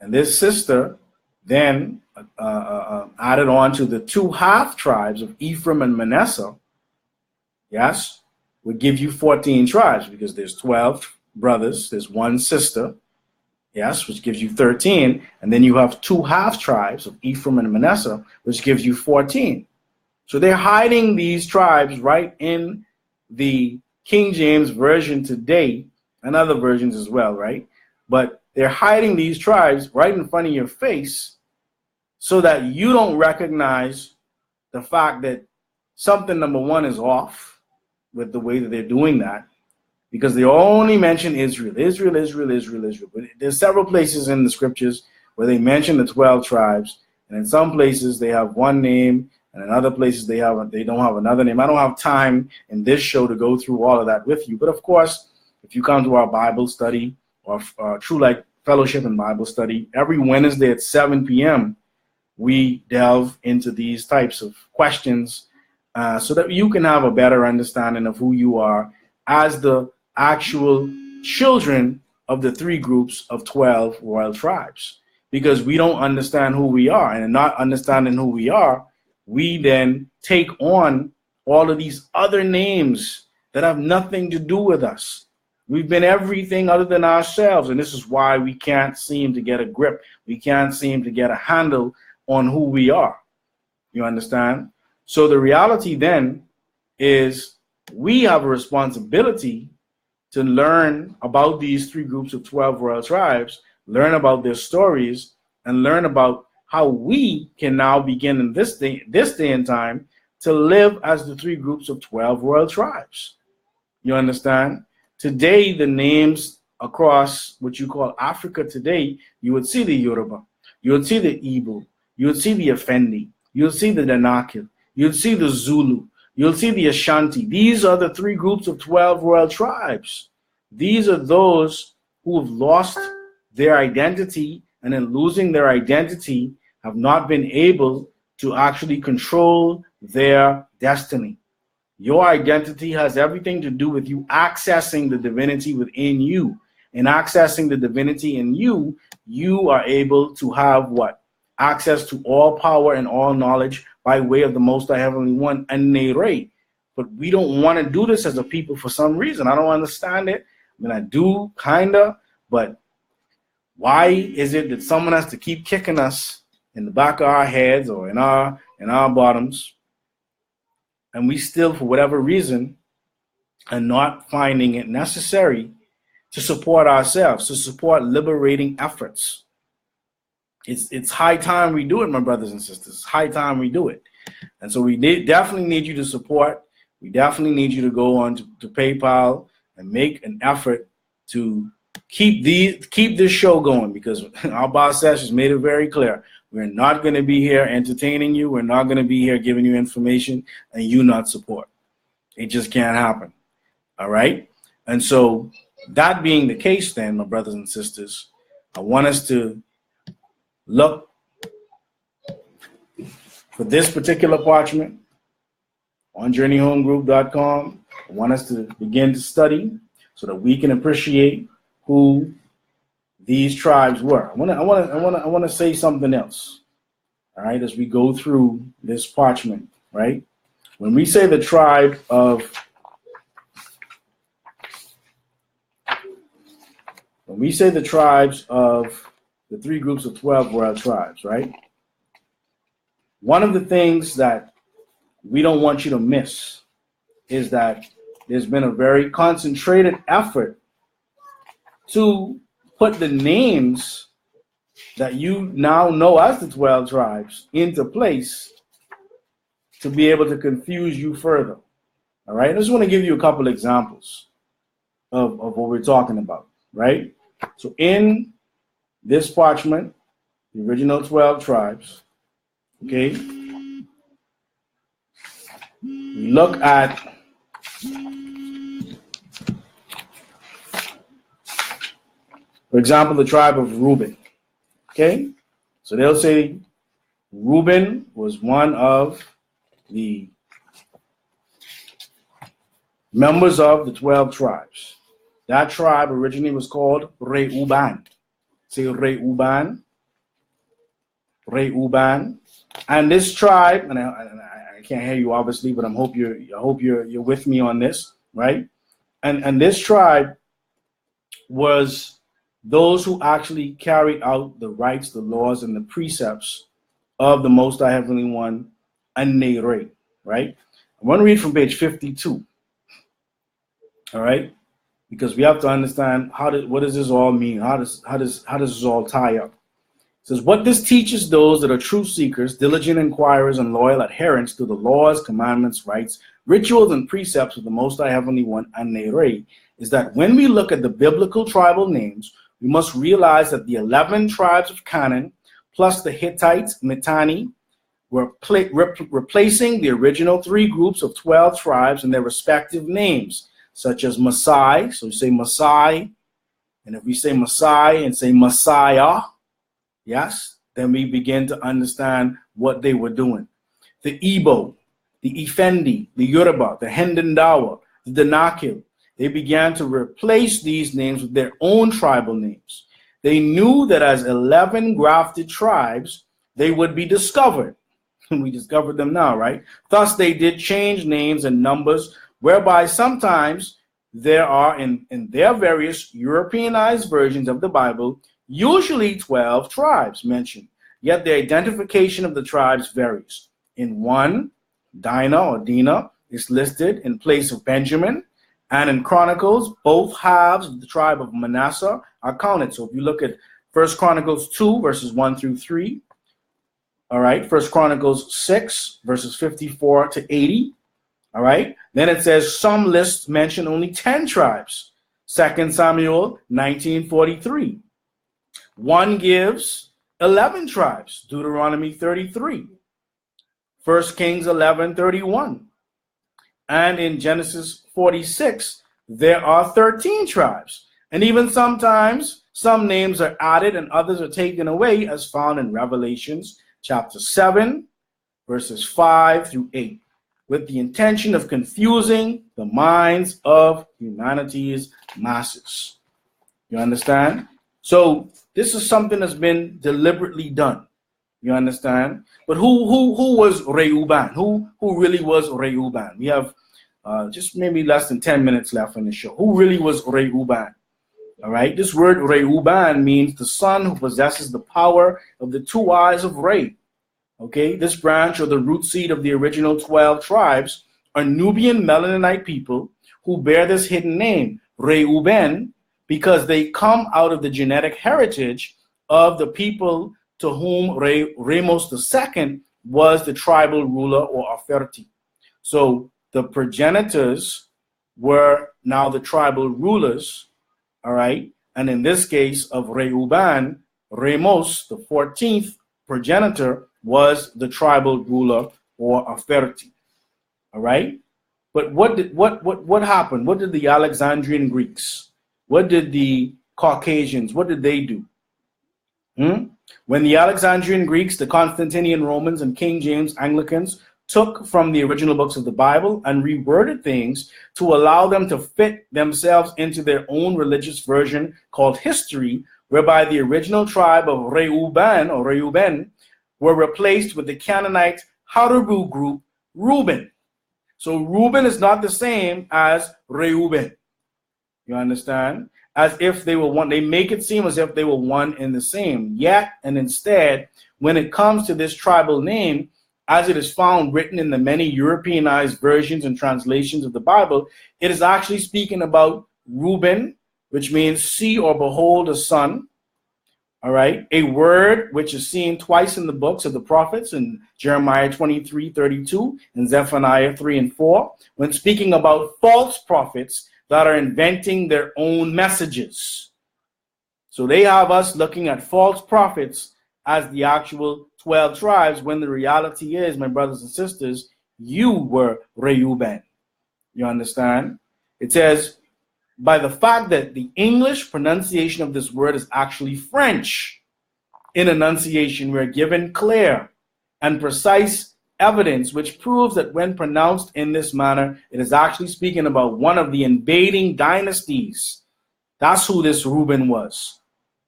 S1: and this sister then added on to the 2 half tribes of Ephraim and Manasseh, yes, would give you 14 tribes, because there's 12 brothers, there's 1 sister, yes, which gives you 13, and then you have 2 half tribes of Ephraim and Manasseh, which gives you 14. So they're hiding these tribes right in the King James Version today, and other versions as well, right? But they're hiding these tribes right in front of your face so that you don't recognize the fact that something, number one, is off with the way that they're doing that, because they only mention Israel. But there's several places in the scriptures where they mention the 12 tribes, and in some places they have one name, and in other places they don't have another name. I don't have time in this show to go through all of that with you, but of course, if you come to our Bible study or True Light Fellowship and Bible study, every Wednesday at 7 p.m., we delve into these types of questions so that you can have a better understanding of who you are as the actual children of the 3 groups of 12 royal tribes. Because we don't understand who we are, and in not understanding who we are, we then take on all of these other names that have nothing to do with us. We've been everything other than ourselves, and this is why we can't seem to get a grip. We can't seem to get a handle on who we are. You understand? So the reality then is we have a responsibility to learn about these 3 groups of 12 royal tribes, learn about their stories, and learn about how we can now begin in this day and time to live as the 3 groups of 12 royal tribes. You understand? Today, the names across what you call Africa today, you would see the Yoruba, you would see the Igbo, you would see the Afendi, you would see the Danakil, you would see the Zulu, you'll see the Ashanti. These are the 3 groups of 12 royal tribes. These are those who have lost their identity, and in losing their identity, have not been able to actually control their destiny. Your identity has everything to do with you accessing the divinity within you. In accessing the divinity in you, you are able to have what? Access to all power and all knowledge by way of the Most High Heavenly One and Nere. But we don't want to do this as a people for some reason. I don't understand it. I mean, I do, kinda, but why is it that someone has to keep kicking us in the back of our heads or in our bottoms, and we still, for whatever reason, are not finding it necessary to support ourselves, to support liberating efforts? It's high time we do it, my brothers and sisters. It's high time we do it. And so we definitely need you to support. We definitely need you to go on to PayPal and make an effort to keep this show going, because our boss has made it very clear. We're not going to be here entertaining you. We're not going to be here giving you information and you not support. It just can't happen. All right? And so that being the case then, my brothers and sisters, I want us to look for this particular parchment on journeyhomegroup.com. I want us to begin to study so that we can appreciate who these tribes were. I want to say something else. All right, as we go through this parchment, right? When we say the tribe of the 3 groups of 12 royal tribes, right? One of the things that we don't want you to miss is that there's been a very concentrated effort to put the names that you now know as the 12 tribes into place to be able to confuse you further. All right, I just want to give you a couple examples of what we're talking about, right? So in this parchment, the original 12 tribes, okay, we look at for example, the tribe of Reuben, okay? So they'll say Reuben was one of the members of the 12 tribes. That tribe originally was called Reuben. Say Reuben. Reuben. And this tribe, and I can't hear you obviously, but I hope you're with me on this, right? And this tribe was those who actually carried out the rights, the laws, and the precepts of the Most High Heavenly One, and Nere, right? I want to read from page 52. All right, because we have to understand what does this all mean? How does this all tie up? It says, what this teaches those that are truth seekers, diligent inquirers, and loyal adherents to the laws, commandments, rights, rituals, and precepts of the Most High Heavenly One and Nere is that when we look at the biblical tribal names, we must realize that the 11 tribes of Canaan plus the Hittites, Mitanni, were replacing the original 3 groups of 12 tribes in their respective names, such as Masai, so we say Masai, and if we say Masai and say Messiah, yes, then we begin to understand what they were doing. The Igbo, the Ifendi, the Yoruba, the Hendendawa, the Danakil, they began to replace these names with their own tribal names. They knew that as 11 grafted tribes, they would be discovered. And we discovered them now, right? Thus, they did change names and numbers, whereby sometimes there are in their various Europeanized versions of the Bible, usually 12 tribes mentioned, yet the identification of the tribes varies. In one, Dinah or Dinah is listed in place of Benjamin, and in Chronicles, both halves of the tribe of Manasseh are counted. So if you look at 1 Chronicles 2, verses 1 through 3, all right, 1 Chronicles 6, verses 54 to 80, all right, then it says some lists mention only 10 tribes. 2 Samuel 19:43. One gives 11 tribes, Deuteronomy 33. 1 Kings 11:31. And in Genesis 46, there are 13 tribes. And even sometimes some names are added and others are taken away, as found in Revelations chapter 7, verses 5 through 8, with the intention of confusing the minds of humanity's masses. You understand? So this is something that's been deliberately done. You understand? But who was Reuben? Who really was Reuben? We have just maybe less than 10 minutes left in the show. Who really was Reuben? All right. This word Reuben means the son who possesses the power of the 2 eyes of Re. Okay. This branch or the root seed of the original 12 tribes are Nubian Melaninite people who bear this hidden name, Reuben, because they come out of the genetic heritage of the people to whom Ramos II was the tribal ruler or Aferti. So the progenitors were now the tribal rulers, all right? And in this case of Reuben, Ramos, the 14th progenitor, was the tribal ruler or Aferti, all right? But what happened? What did the Alexandrian Greeks, what did the Caucasians, what did they do? When the Alexandrian Greeks, the Constantinian Romans, and King James Anglicans took from the original books of the Bible and reworded things to allow them to fit themselves into their own religious version called history, whereby the original tribe of Reuben were replaced with the Canaanite Harubu group Reuben. So Reuben is not the same as Reuben. You understand? As if they were one. They make it seem as if they were one and the same. Yet and instead, when it comes to this tribal name, as it is found written in the many Europeanized versions and translations of the Bible, it is actually speaking about Reuben, which means see or behold a son. All right, a word which is seen twice in the books of the prophets, in Jeremiah 23:32 and Zephaniah 3 and 4, when speaking about false prophets that are inventing their own messages. So they have us looking at false prophets as the actual 12 tribes, when the reality is, my brothers and sisters, you were Reuben. You understand? It says, by the fact that the English pronunciation of this word is actually French. In enunciation, we're given clear and precise evidence which proves that when pronounced in this manner, it is actually speaking about one of the invading dynasties. That's who this Reuben was.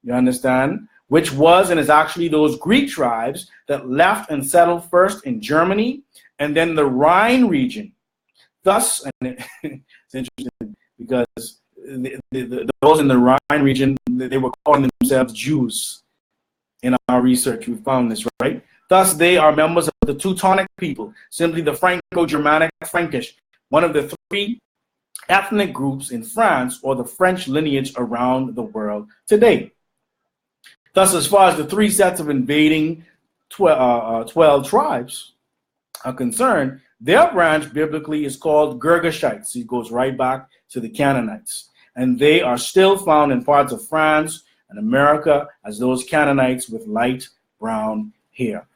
S1: You understand? Which was and is actually those Greek tribes that left and settled first in Germany and then the Rhine region. Thus, and it's interesting, because those in the Rhine region, they were calling themselves Jews. In our research, we found this, right? Thus, they are members of the Teutonic people, simply the Franco-Germanic Frankish, one of the three ethnic groups in France, or the French lineage around the world today. Thus, as far as the three sets of invading 12 tribes are concerned, their branch biblically is called Girgashites. It goes right back to the Canaanites. And they are still found in parts of France and America as those Canaanites with light brown hair.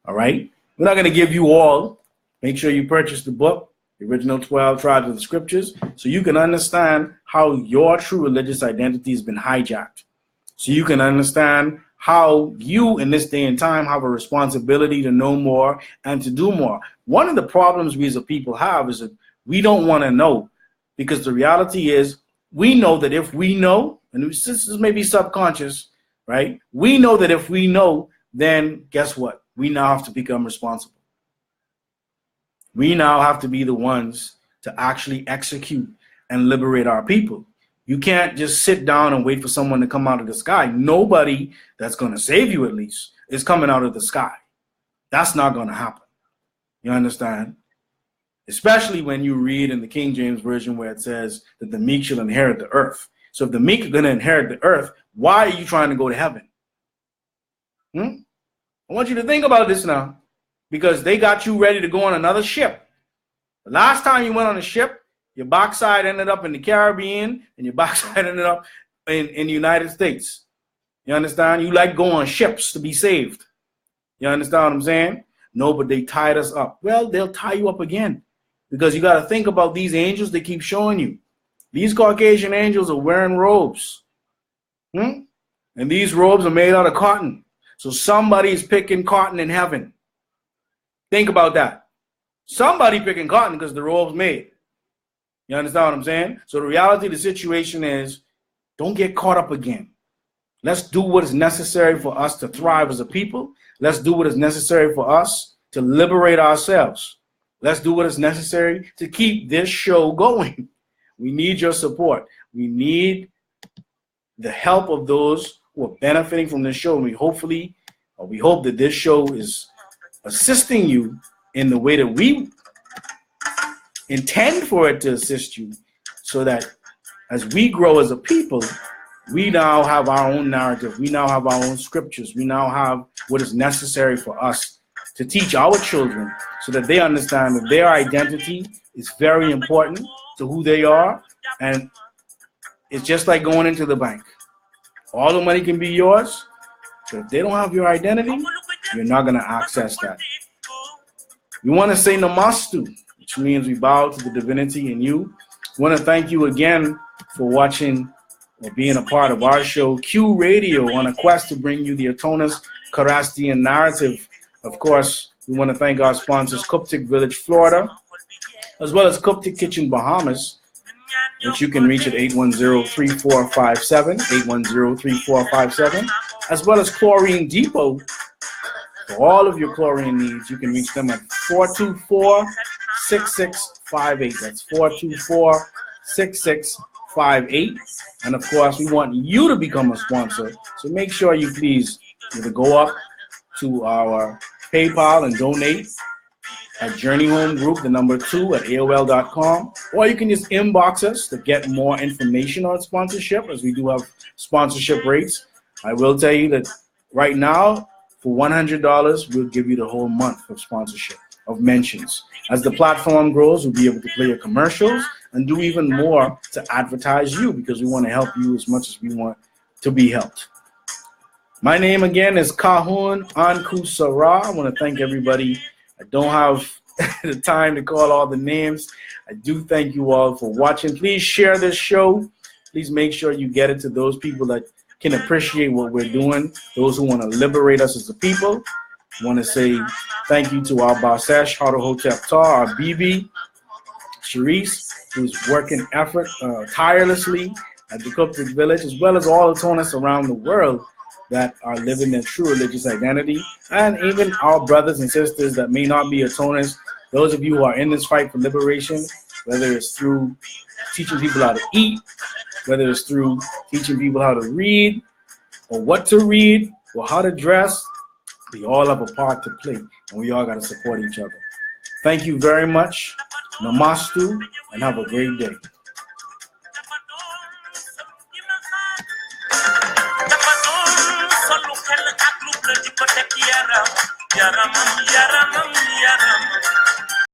S1: All right? We're not going to give you all. Make sure you purchase the book, The Original 12 Tribes of the Scriptures, so you can understand how your true religious identity has been hijacked. So you can understand how you, in this day and time, have a responsibility to know more and to do more. One of the problems we as a people have is that we don't want to know, because the reality is we know that if we know, and this is maybe subconscious, right? We know that if we know, then guess what? We now have to become responsible. We now have to be the ones to actually execute and liberate our people. You can't just sit down and wait for someone to come out of the sky. Nobody that's going to save you, at least, is coming out of the sky. That's not going to happen. You understand? Especially when you read in the King James Version where it says that the meek shall inherit the earth. So if the meek are going to inherit the earth, why are you trying to go to heaven? I want you to think about this now, because they got you ready to go on another ship. The last time you went on a ship, your backside ended up in the Caribbean, and your backside ended up in the United States. You understand? You like go on ships to be saved. You understand what I'm saying? No, but they tied us up. Well, they'll tie you up again, because you got to think about these angels they keep showing you. These Caucasian angels are wearing robes. And these robes are made out of cotton. So somebody's picking cotton in heaven. Think about that. Somebody picking cotton because the robe's made. You understand what I'm saying? So the reality of the situation is, don't get caught up again. Let's do what is necessary for us to thrive as a people. Let's do what is necessary for us to liberate ourselves. Let's do what is necessary to keep this show going. We need your support. We need the help of those who are benefiting from this show. And we hope that this show is assisting you in the way that we intend for it to assist you, so that as we grow as a people, we now have our own narrative. We now have our own scriptures. We now have what is necessary for us to teach our children, so that they understand that their identity is very important to who they are. And it's just like going into the bank. All the money can be yours, but if they don't have your identity, you're not going to access that. We want to say namastu, which means we bow to the divinity in you. We want to thank you again for watching or being a part of our show, Q Radio, on a quest to bring you the Atonas Karastian narrative. Of course, we want to thank our sponsors, Qubtic Village, Florida, as well as Qubtic Kitchen, Bahamas, which you can reach at 810-3457, 810-3457, as well as Chlorine Depot. For all of your chlorine needs, you can reach them at 424-6658. That's 424-6658. And of course, we want you to become a sponsor. So make sure you please either go up to our PayPal and donate at journeyhomegroup, the number 2 at AOL.com. Or you can just inbox us to get more information on sponsorship, as we do have sponsorship rates. I will tell you that right now, for $100, we'll give you the whole month of sponsorship, of mentions. As the platform grows, we'll be able to play your commercials and do even more to advertise you, because we want to help you as much as we want to be helped. My name again is Ka-Hun Anku Sarah. I want to thank everybody. I don't have the time to call all the names. I do thank you all for watching. Please share this show. Please make sure you get it to those people that can appreciate what we're doing, those who want to liberate us as a people. I want to say thank you to our Basesh, Hotep Tar, our BB, Sharice, who's working tirelessly at the Qubtic village, as well as all the Tonis around the world that are living their true religious identity, and even our brothers and sisters that may not be Atonis. Those of you who are in this fight for liberation, whether it's through teaching people how to eat, whether it's through teaching people how to read, or what to read, or how to dress, we all have a part to play, and we all got to support each other. Thank you very much. Namastu, and have a great day. Yaram, yaram, yaram.